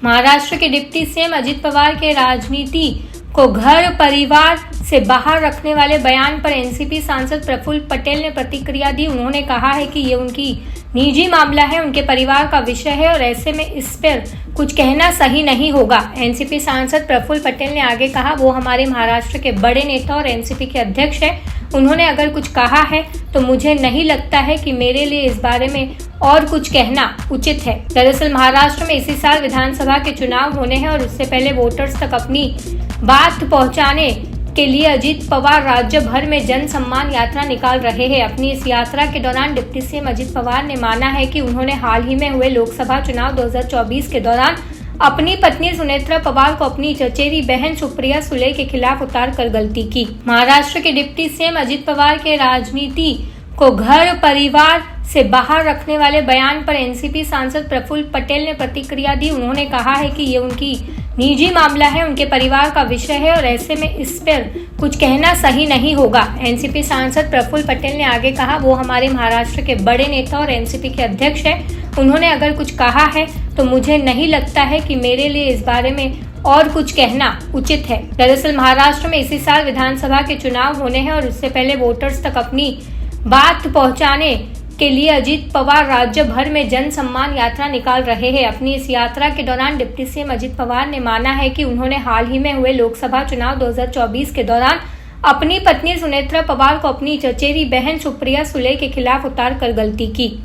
महाराष्ट्र के deputy CM Ajit Pawar के राजनीति को घर परिवार से बाहर रखने वाले बयान पर एनसीपी सांसद प्रफुल्ल पटेल ने प्रतिक्रिया दी। उन्होंने कहा है कि ये उनकी निजी मामला है, उनके परिवार का विषय है और ऐसे में इस पर कुछ कहना सही नहीं होगा। एनसीपी सांसद प्रफुल्ल पटेल ने आगे कहा, वो हमारे महाराष्ट्र के बड़े नेता और एनसीपी के अध्यक्ष हैं। उन्होंने अगर कुछ कहा है तो मुझे नहीं लगता है कि मेरे लिए इस बारे में और कुछ कहना उचित है। दरअसल महाराष्ट्र में इसी साल विधानसभा के चुनाव होने हैं और उससे पहले वोटर्स तक अपनी बात पहुंचाने के लिए अजित पवार राज्य भर में जन सम्मान यात्रा निकाल रहे हैं। अपनी इस यात्रा के दौरान डिप्टी सीएम अजित पवार ने माना है कि उन्होंने हाल ही में हुए लोकसभा चुनाव 2024 के दौरान अपनी पत्नी सुनेत्रा पवार को अपनी चचेरी बहन सुप्रिया सुले के खिलाफ उतार कर गलती की। महाराष्ट्र के डिप्टी सीएम अजित पवार के राजनीति को घर परिवार से बाहर रखने वाले बयान पर एनसीपी सांसद प्रफुल्ल पटेल ने प्रतिक्रिया दी। उन्होंने कहा है कि ये उनकी निजी मामला है, उनके परिवार का विषय है और ऐसे में इस पर कुछ कहना सही नहीं होगा। एनसीपी सांसद प्रफुल्ल पटेल ने आगे कहा, वो हमारे महाराष्ट्र के बड़े नेता और एनसीपी के अध्यक्ष हैं। उन्होंने अगर कुछ कहा है तो मुझे नहीं लगता है कि मेरे लिए इस बारे में और कुछ कहना उचित है। दरअसल महाराष्ट्र में इसी साल विधानसभा के चुनाव होने हैं और उससे पहले वोटर्स तक अपनी बात पहुंचाने के लिए अजित पवार राज्य भर में जन सम्मान यात्रा निकाल रहे हैं। अपनी इस यात्रा के दौरान डिप्टी सीएम अजित पवार ने माना है कि उन्होंने हाल ही में हुए लोकसभा चुनाव 2024 के दौरान अपनी पत्नी सुनेत्रा पवार को अपनी चचेरी बहन सुप्रिया सुले के खिलाफ उतार कर गलती की।